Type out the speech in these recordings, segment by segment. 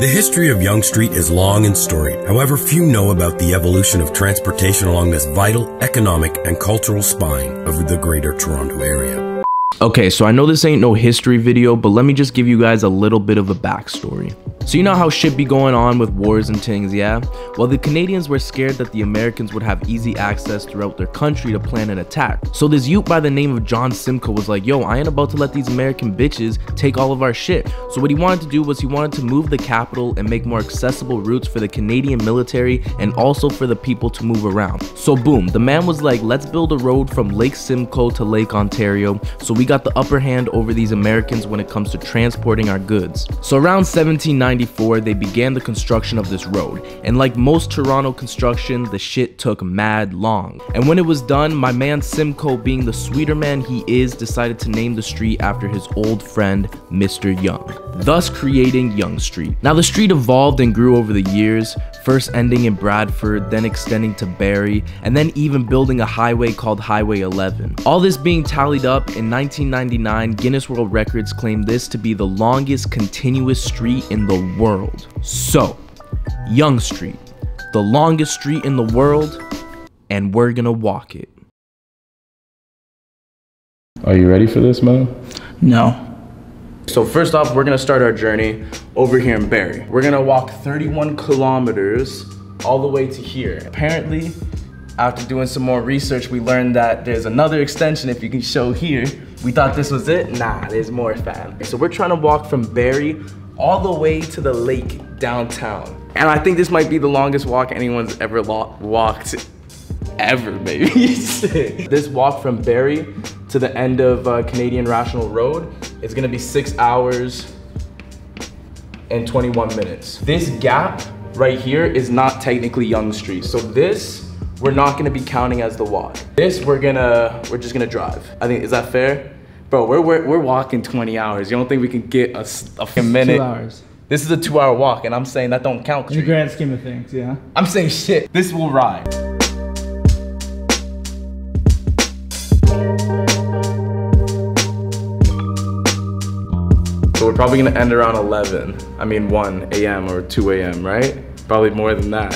The history of Yonge Street is long and storied. However, few know about the evolution of transportation along this vital economic and cultural spine of the Greater Toronto Area. Okay, so I know this ain't no history video, but let me just give you guys a little bit of a backstory. So you know how shit be going on with wars and things, yeah? Well, the Canadians were scared that the Americans would have easy access throughout their country to plan an attack. So this youth by the name of John Simcoe was like, yo, I ain't about to let these American bitches take all of our shit. So what he wanted to do was he wanted to move the capital and make more accessible routes for the Canadian military and also for the people to move around. So boom, the man was like, let's build a road from Lake Simcoe to Lake Ontario, so we got the upper hand over these Americans when it comes to transporting our goods. So around 1794, they began the construction of this road, and like most Toronto construction, the shit took mad long. And when it was done, my man Simcoe, being the sweeter man he is, decided to name the street after his old friend Mr. Yonge, thus creating Yonge Street. Now the street evolved and grew over the years, first ending in Bradford, then extending to Barrie, and then even building a highway called Highway 11. All this being tallied up, in 1999, Guinness World Records claimed this to be the longest continuous street in the world. So, Yonge Street, the longest street in the world, and we're gonna walk it. Are you ready for this, man? No. So first off, we're gonna start our journey over here in Barrie. We're gonna walk 31 kilometers all the way to here. Apparently, after doing some more research, we learned that there's another extension, if you can show here. We thought this was it. Nah, there's more, fam. So we're trying to walk from Barrie all the way to the lake downtown. And I think this might be the longest walk anyone's ever walked, ever, maybe. This walk from Barrie to the end of Canadian National Road is gonna be 6 hours and 21 minutes. This gap right here is not technically Yonge Street. So this, we're not gonna be counting as the walk. This, we're just gonna drive. I think, is that fair? Bro, we're walking 20 hours. You don't think we can get a minute? 2 hours. This is a 2-hour walk, and I'm saying that don't count. In the grand scheme of things, yeah. I'm saying shit, this will ride. So we're probably gonna end around 1 a.m. or 2 a.m., right? Probably more than that.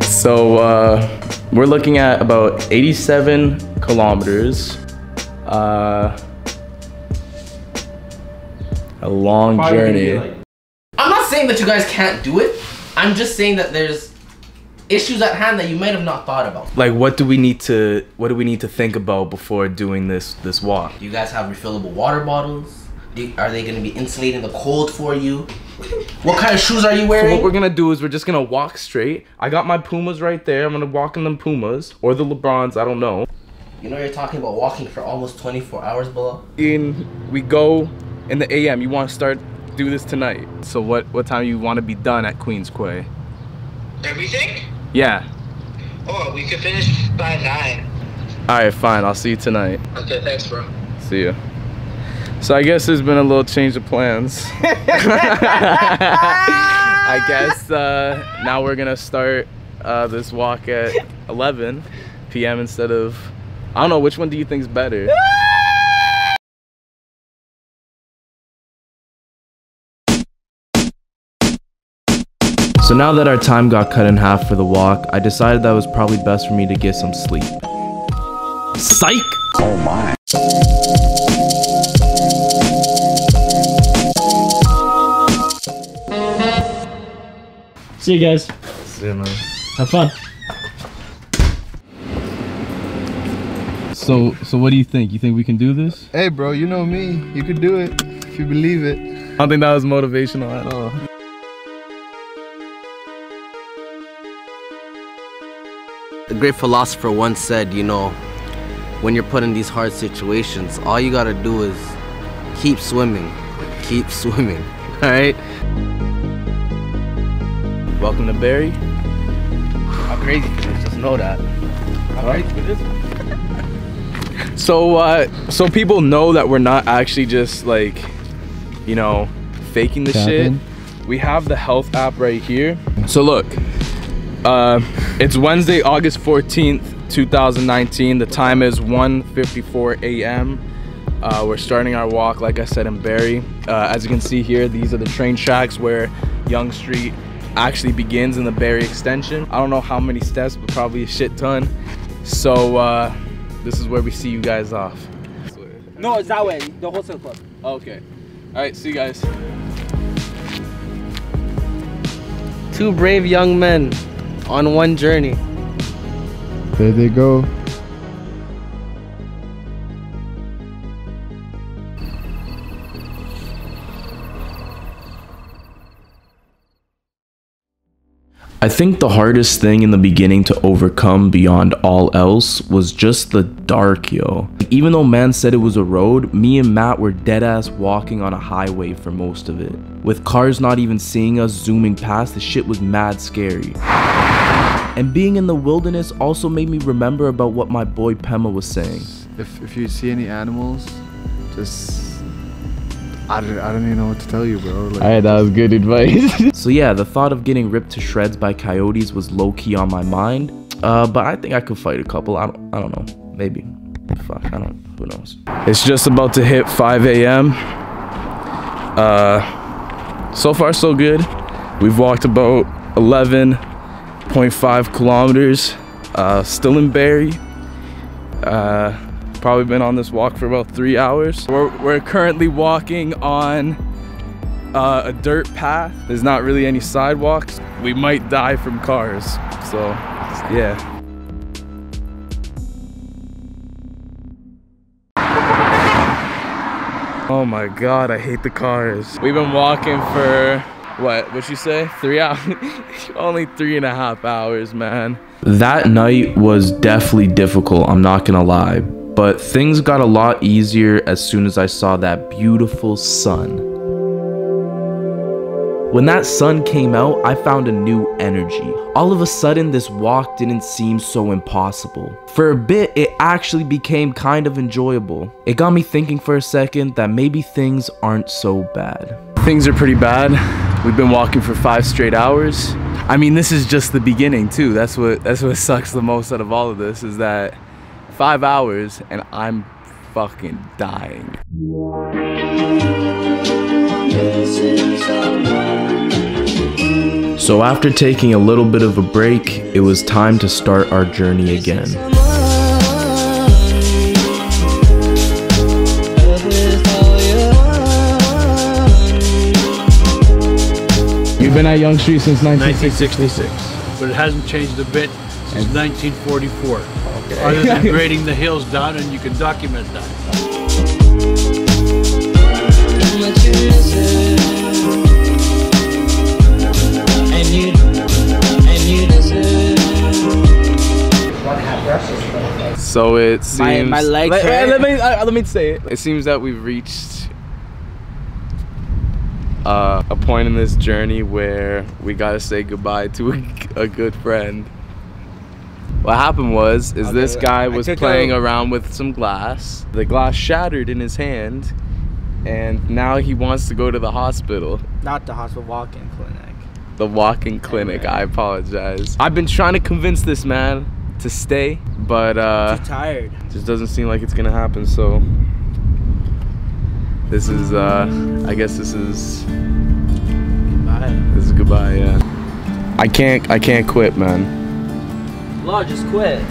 So we're looking at about 87 kilometers. A long journey. I'm not saying that you guys can't do it. I'm just saying that there's issues at hand that you might have not thought about. Like, what do we need to think about before doing this walk? Do you guys have refillable water bottles? Are they gonna be insulating the cold for you? What kind of shoes are you wearing? So what we're gonna do is we're just gonna walk straight. I got my Pumas right there. I'm gonna walk in them Pumas or the LeBrons, I don't know. You know you're talking about walking for almost 24 hours, Bilal? We go in the AM. You want to do this tonight. So what time you want to be done at Queens Quay? Everything? Yeah. Oh, we could finish by 9. Alright, fine. I'll see you tonight. Okay, thanks, bro. See you. So I guess there's been a little change of plans. I guess now we're gonna start this walk at 11 p.m. instead of, I don't know, which one do you think is better? So now that our time got cut in half for the walk, I decided that it was probably best for me to get some sleep. Psych! Oh my. See you guys. See you, man. Have fun. So what do you think? You think we can do this? Hey bro, you know me. You could do it if you believe it. I don't think that was motivational at all. A great philosopher once said, you know, when you're put in these hard situations, all you gotta do is keep swimming, all right? Welcome to Barrie. I'm crazy for this, just know that. I'm crazy for this. So people know that we're not actually just like, you know, faking the shit. We have the health app right here. So look, It's Wednesday, August 14th, 2019. The time is 1:54 a.m. We're starting our walk, like I said, in Barrie. As you can see here, these are the train tracks where Yonge Street actually begins in the Barrie extension. I don't know how many steps, but probably a shit ton. So this is where we see you guys off. No, it's that way, the wholesale club. Okay. All right, see you guys. Two brave young men on one journey. There they go. I think the hardest thing in the beginning to overcome beyond all else was just the dark, yo. Even though man said it was a road, me and Matt were dead ass walking on a highway for most of it. With cars not even seeing us zooming past, the shit was mad scary. And being in the wilderness also made me remember about what my boy Pema was saying. If you see any animals, just I don't even know what to tell you, bro. Like, Alright, that was good advice. So yeah, the thought of getting ripped to shreds by coyotes was low-key on my mind. But I think I could fight a couple. I don't know. Maybe. Fuck, who knows. It's just about to hit 5 a.m. So far so good. We've walked about 11.5 kilometers. Still in Barrie. Probably been on this walk for about 3 hours. We're currently walking on a dirt path. There's not really any sidewalks. We might die from cars, so yeah. Oh my god, I hate the cars. We've been walking for what'd you say? 3 hours? Only 3.5 hours, man. That night was definitely difficult, I'm not gonna lie. But things got a lot easier as soon as I saw that beautiful sun. When that sun came out, I found a new energy. All of a sudden, this walk didn't seem so impossible. For a bit, it actually became kind of enjoyable. It got me thinking for a second that maybe things aren't so bad. Things are pretty bad. We've been walking for 5 straight hours. I mean, this is just the beginning too. That's what sucks the most out of all of this, is that 5 hours and I'm fucking dying. So after taking a little bit of a break, it was time to start our journey again. You've been at Yonge Street since 1966. But it hasn't changed a bit since 1944. Other than grading the hills down, and you can document that. So it seems my legs let me say it. It seems that we've reached a point in this journey where we gotta say goodbye to a good friend. What happened was, this guy was playing around with some glass. The glass shattered in his hand, and now he wants to go to the hospital. Not the hospital, walk-in clinic. The walk-in clinic, I apologize. I've been trying to convince this man to stay, but too tired. Just doesn't seem like it's gonna happen, so this is, I guess this is Goodbye. This is goodbye, yeah. I can't quit, man. Law, just quit.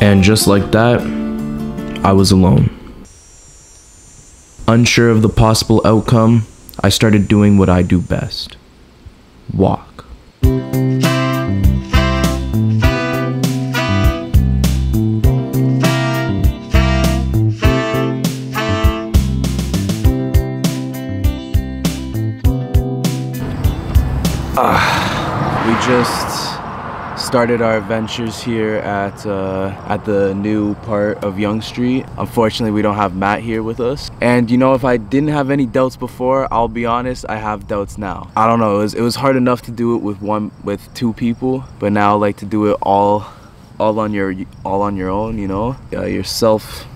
And just like that, I was alone. Unsure of the possible outcome, I started doing what I do best. Walk. We just started our adventures here at the new part of Yonge Street. Unfortunately, we don't have Matt here with us. And you know, if I didn't have any doubts before, I'll be honest, I have doubts now. I don't know, it was hard enough to do it with 2 people, but now like to do it all on your own, you know? Yourself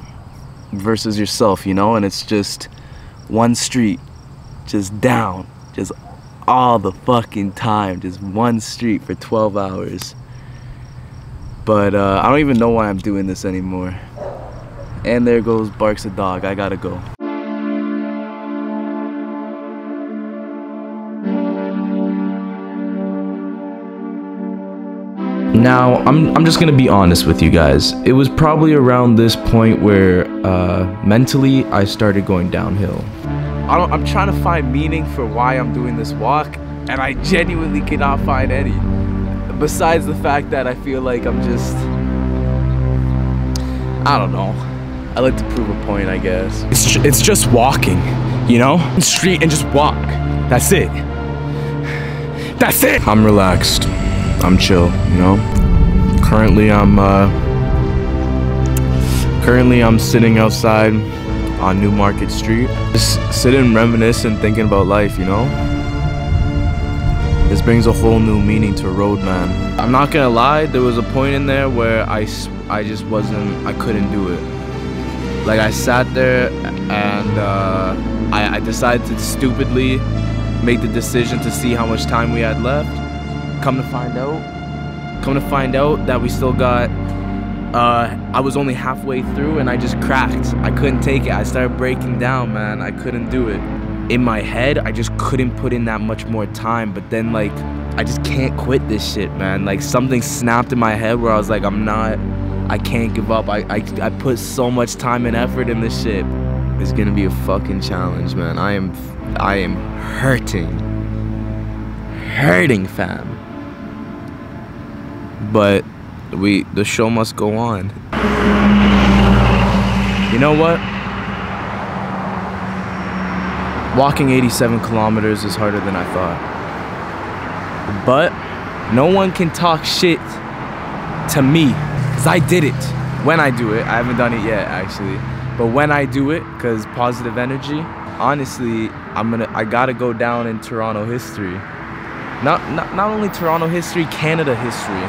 versus yourself, you know? And it's just one street, just down, just all the fucking time, just one street for 12 hours. But I don't even know why I'm doing this anymore. And there goes barks a dog. I gotta go. Now, I'm just gonna be honest with you guys. It was probably around this point where mentally I started going downhill. I'm trying to find meaning for why I'm doing this walk, and I genuinely cannot find any. Besides the fact that I feel like I'm just, I don't know. I like to prove a point, I guess. It's just walking, you know? Street and just walk. That's it. That's it. I'm relaxed. I'm chill, you know? Currently I'm sitting outside on New Market Street. Just sitting reminiscing, thinking about life, you know? This brings a whole new meaning to road, man. I'm not gonna lie, there was a point in there where I just wasn't, I couldn't do it. Like I sat there and I decided to stupidly make the decision to see how much time we had left. Come to find out that we still got, I was only halfway through and I just cracked. I couldn't take it. I started breaking down, man. I couldn't do it. In my head, I just couldn't put in that much more time. But then, like, I just can't quit this shit, man. Like, something snapped in my head where I was like, I can't give up. I put so much time and effort in this shit. It's gonna be a fucking challenge, man. I am hurting, fam. But the show must go on. You know what? Walking 87 kilometers is harder than I thought. But no one can talk shit to me, because I did it. When I do it, I haven't done it yet actually, but when I do it, because positive energy, honestly, I gotta go down in Toronto history. Not only Toronto history, Canada history.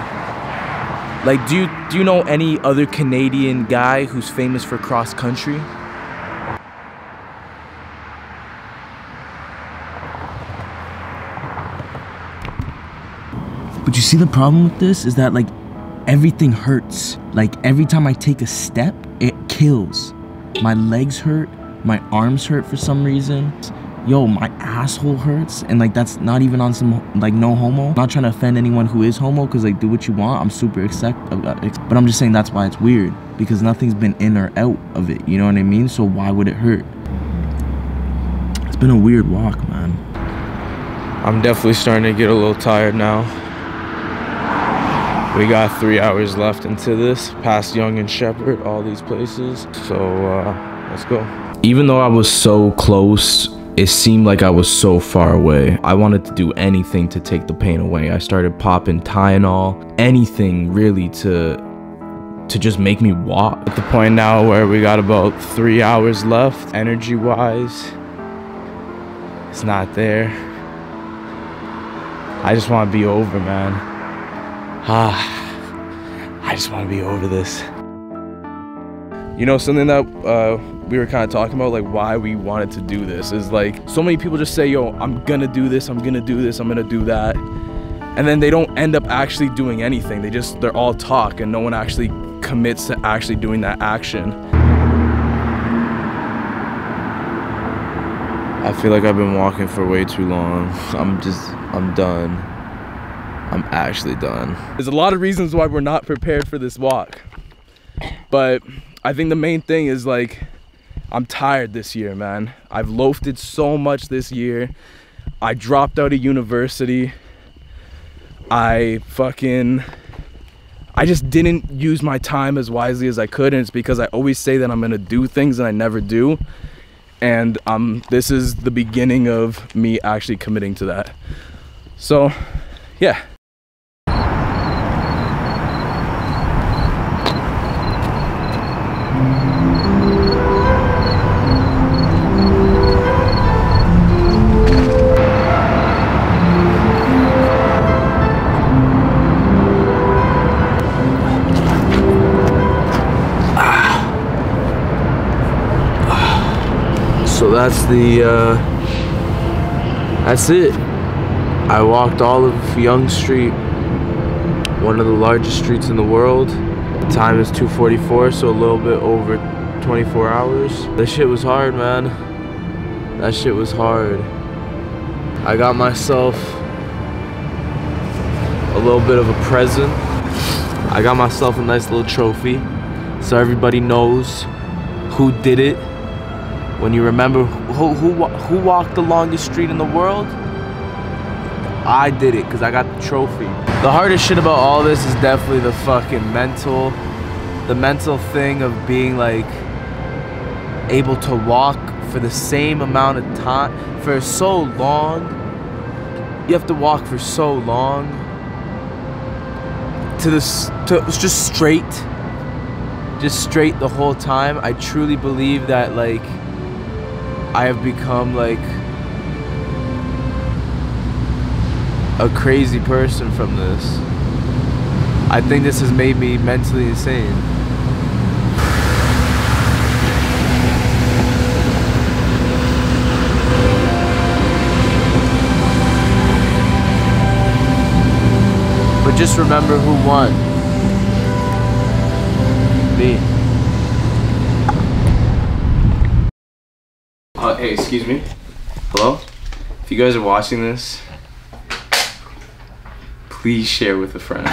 Like, do you know any other Canadian guy who's famous for cross country? But you see, the problem with this is that, like, everything hurts. Like, every time I take a step, it kills. My legs hurt, my arms hurt for some reason. Yo, my asshole hurts, and like, that's not even on some, like, no homo. I'm not trying to offend anyone who is homo, because, like, do what you want. I'm super but I'm just saying that's why it's weird, because nothing's been in or out of it, you know what I mean? So why would it hurt? It's been a weird walk, man. I'm definitely starting to get a little tired now. We got 3 hours left into this, past Yonge and Shepherd, all these places. So let's go. Even though I was so close, it seemed like I was so far away. I wanted to do anything to take the pain away. I started popping Tylenol, anything really to just make me walk. At the point now where we got about 3 hours left, energy-wise, it's not there. I just want to be over, man. I just want to be over this. You know, something that we were kind of talking about, like, why we wanted to do this is, like, so many people just say, yo, I'm gonna do this, I'm gonna do this, I'm gonna do that, and then they don't end up actually doing anything. They're all talk, and no one actually commits to actually doing that action. I feel like I've been walking for way too long. I'm done. I'm actually done. There's a lot of reasons why we're not prepared for this walk, but I think the main thing is, like, I'm tired this year, man. I've loafed it so much this year. I dropped out of university. I just didn't use my time as wisely as I could, and it's because I always say that I'm gonna do things and I never do. And this is the beginning of me actually committing to that. So, yeah. that's it. I walked all of Yonge Street, one of the largest streets in the world. The time is 2:44, so a little bit over 24 hours. That shit was hard, man. That shit was hard. I got myself a little bit of a present. I got myself a nice little trophy, so everybody knows who did it. When you remember who walked the longest street in the world, I did it because I got the trophy. The hardest shit about all this is definitely the fucking mental thing of being like able to walk for the same amount of time for so long. You have to walk for so long to just straight the whole time. I truly believe that like I have become like a crazy person from this. I think this has made me mentally insane. But just remember who won. Me. Hey, excuse me. Hello? If you guys are watching this, please share with a friend.